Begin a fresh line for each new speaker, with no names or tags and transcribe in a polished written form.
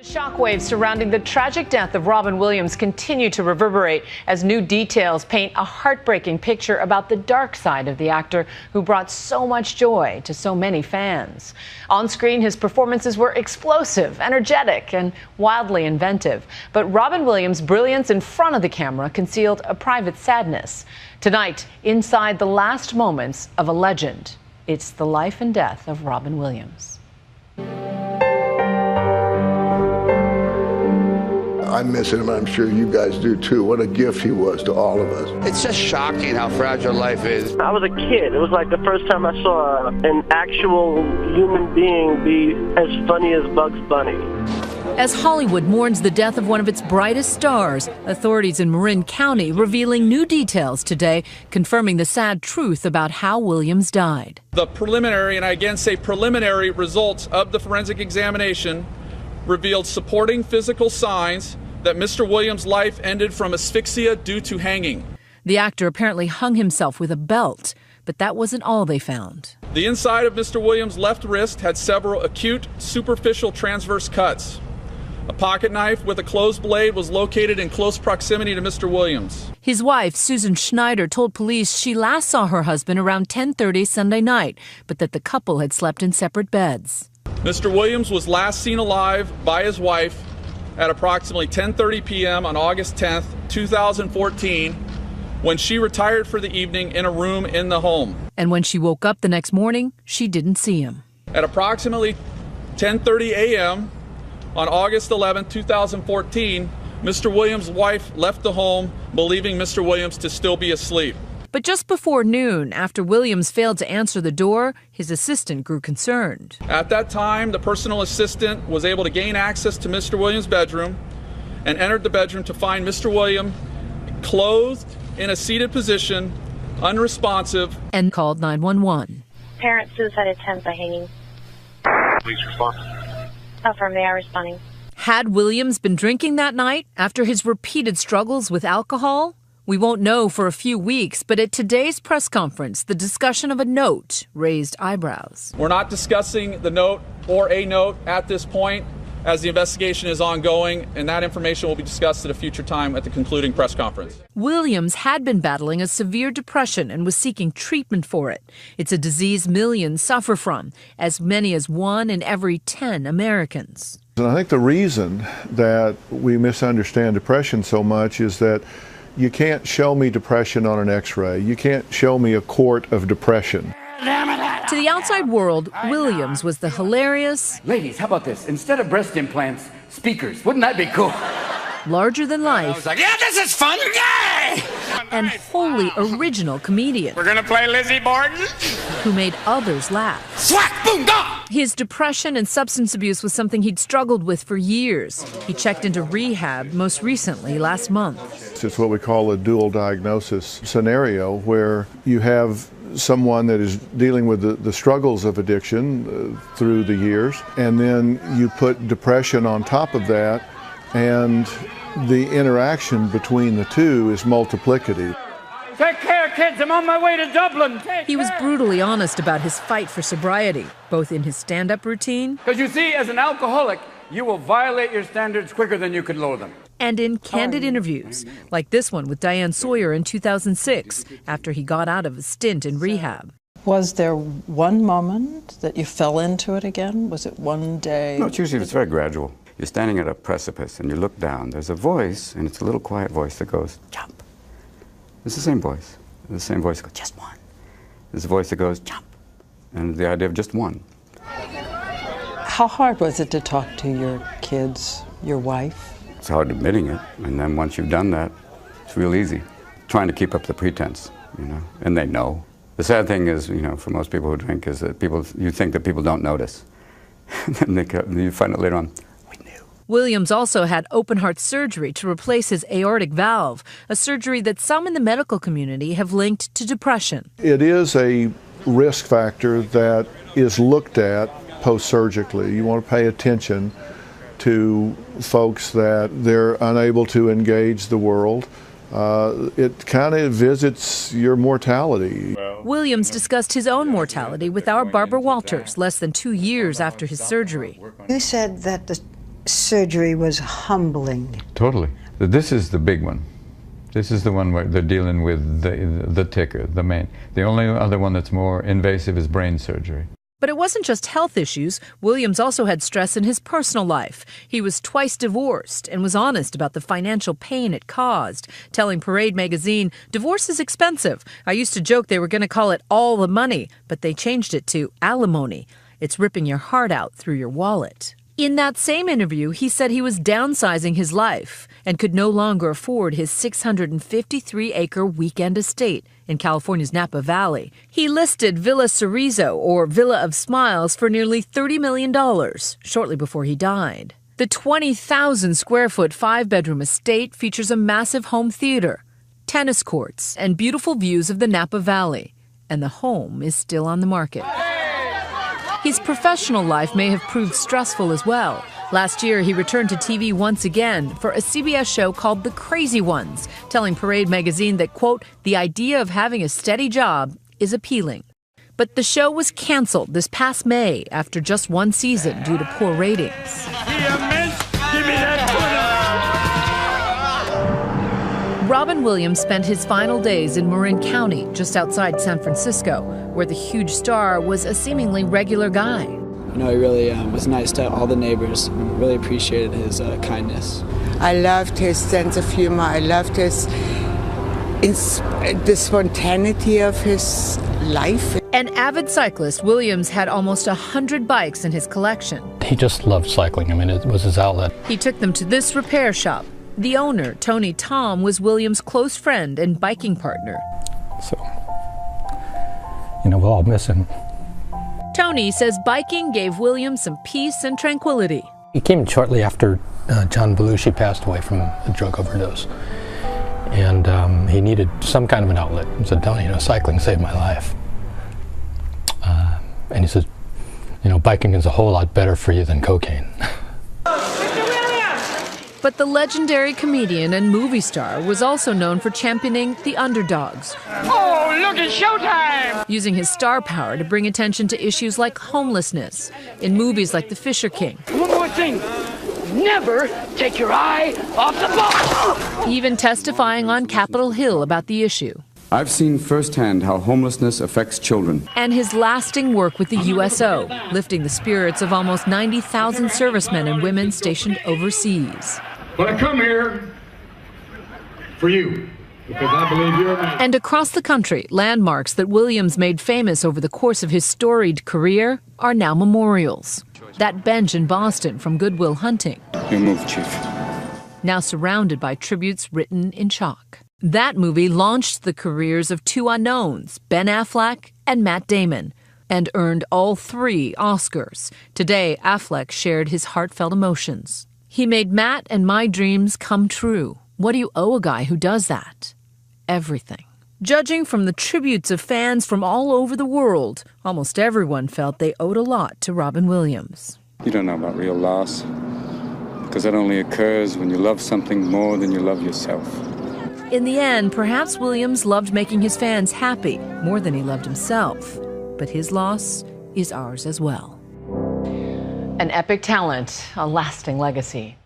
The shockwaves surrounding the tragic death of Robin Williams continue to reverberate as new details paint a heartbreaking picture about the dark side of the actor who brought so much joy to so many fans. On screen, his performances were explosive, energetic, and wildly inventive. But Robin Williams' brilliance in front of the camera concealed a private sadness. Tonight, inside the last moments of a legend, it's the life and death of Robin Williams.
I miss him, and I'm sure you guys do too. What a gift he was to all of us.
It's just shocking how fragile life is.
I was a kid. It was like the first time I saw an actual human being be as funny as Bugs Bunny.
As Hollywood mourns the death of one of its brightest stars, authorities in Marin County revealing new details today, confirming the sad truth about how Williams died.
The preliminary, and I again say preliminary, results of the forensic examination revealed supporting physical signs that Mr. Williams' life ended from asphyxia due to hanging.
The actor apparently hung himself with a belt, but that wasn't all they found.
The inside of Mr. Williams' left wrist had several acute superficial transverse cuts. A pocket knife with a closed blade was located in close proximity to Mr. Williams.
His wife, Susan Schneider, told police she last saw her husband around 10:30 Sunday night, but that the couple had slept in separate beds.
Mr. Williams was last seen alive by his wife at approximately 10:30 p.m. on August 10th, 2014, when she retired for the evening in a room in the home.
And when she woke up the next morning, she didn't see him.
At approximately 10:30 a.m. on August 11th, 2014, Mr. Williams' wife left the home, believing Mr. Williams to still be asleep.
But just before noon, after Williams failed to answer the door, his assistant grew concerned.
At that time, the personal assistant was able to gain access to Mr. Williams' bedroom and entered the bedroom to find Mr. Williams clothed in a seated position, unresponsive,
and called 911.
Parent suicide attempt by hanging.
Please respond.
Affirm, they are responding.
Had Williams been drinking that night after his repeated struggles with alcohol? We won't know for a few weeks, but at today's press conference, the discussion of a note raised eyebrows.
We're not discussing the note or a note at this point, as the investigation is ongoing, and that information will be discussed at a future time at the concluding press conference.
Williams had been battling a severe depression and was seeking treatment for it. It's a disease millions suffer from, as many as 1 in every 10 Americans.
And I think the reason that we misunderstand depression so much is that you can't show me depression on an x-ray. You can't show me a quart of depression.
To the outside world, Williams was the hilarious...
Ladies, how about this? Instead of breast implants, speakers. Wouldn't that be cool?
Larger than life.
I was like, yeah, this is fun, yay!
And wholly original comedian.
We're gonna play Lizzie Borden?
Who made others laugh.
Swack, boom, gong!
His depression and substance abuse was something he'd struggled with for years. He checked into rehab most recently last month.
It's what we call a dual diagnosis scenario, where you have someone that is dealing with the struggles of addiction through the years, and then you put depression on top of that, and the interaction between the two is multiplicative.
Take care, kids. I'm on my way to Dublin.
He was brutally honest about his fight for sobriety, both in his stand-up routine.
Because you see, as an alcoholic, you will violate your standards quicker than you could lower them.
And in candid interviews, like this one with Diane Sawyer in 2006, after he got out of a stint in rehab.
Was there one moment that you fell into it again? Was it one day?
No, it's very gradual. You're standing at a precipice and you look down. There's a voice, and it's a little quiet voice that goes, jump. It's the same voice. The same voice that goes, just one. There's a voice that goes, jump. And the idea of just one.
How hard was it to talk to your kids, your wife?
It's hard admitting it, and then once you've done that, it's real easy. Trying to keep up the pretense, and they know. The sad thing is, for most people who drink, is that you think that people don't notice. And then you find out later on, we knew.
Williams also had open-heart surgery to replace his aortic valve, a surgery that some in the medical community have linked to depression.
It is a risk factor that is looked at post-surgically. You want to pay attention to folks that they're unable to engage the world. It kind of visits your mortality.
Williams discussed his own mortality with our Barbara Walters less than 2 years after his surgery.
You said that the surgery was humbling.
Totally. This is the big one. This is the one where they're dealing with the ticker, the main. The only other one that's more invasive is brain surgery.
But it wasn't just health issues. Williams also had stress in his personal life. He was twice divorced and was honest about the financial pain it caused, telling Parade magazine, "Divorce is expensive. I used to joke they were going to call it all the money, but they changed it to alimony. It's ripping your heart out through your wallet." In that same interview, he said he was downsizing his life and could no longer afford his 653-acre weekend estate in California's Napa Valley. He listed Villa Cerezo, or Villa of Smiles, for nearly $30 million shortly before he died. The 20,000-square-foot 5-bedroom estate features a massive home theater, tennis courts, and beautiful views of the Napa Valley. And the home is still on the market. His professional life may have proved stressful as well. Last year, he returned to TV once again for a CBS show called The Crazy Ones, telling Parade magazine that, quote, "the idea of having a steady job is appealing." But the show was canceled this past May after just one season due to poor ratings. Robin Williams spent his final days in Marin County, just outside San Francisco, where the huge star was a seemingly regular guy.
You know, he really was nice to all the neighbors. Really appreciated his kindness.
I loved his sense of humor. I loved the spontaneity of his life.
An avid cyclist, Williams had almost 100 bikes in his collection.
He just loved cycling. I mean, it was his outlet.
He took them to this repair shop. The owner, Tony Tom, was Williams' close friend and biking partner.
So, you know, we'll all miss him.
Tony says biking gave Williams some peace and tranquility.
He came shortly after John Belushi passed away from a drug overdose. And he needed some kind of an outlet. He said, "Tony, you know, cycling saved my life." And he said, "You know, biking is a whole lot better for you than cocaine."
But the legendary comedian and movie star was also known for championing the underdogs.
Oh, look, it's showtime!
Using his star power to bring attention to issues like homelessness in movies like The Fisher King.
One more thing. Never take your eye off the ball!
Even testifying on Capitol Hill about the issue.
I've seen firsthand how homelessness affects children.
And his lasting work with the USO, lifting the spirits of almost 90,000 servicemen and women stationed overseas.
But I come here for you, because I believe you're a man.
And across the country, landmarks that Williams made famous over the course of his storied career are now memorials. That bench in Boston from Good Will Hunting.
You move, Chief.
Now surrounded by tributes written in chalk. That movie launched the careers of two unknowns, Ben Affleck and Matt Damon, and earned all 3 Oscars. Today, Affleck shared his heartfelt emotions. He made Matt and my dreams come true. What do you owe a guy who does that? Everything. Judging from the tributes of fans from all over the world, almost everyone felt they owed a lot to Robin Williams.
You don't know about real loss, because that only occurs when you love something more than you love yourself.
In the end, perhaps Williams loved making his fans happy more than he loved himself. But his loss is ours as well.
An epic talent, a lasting legacy.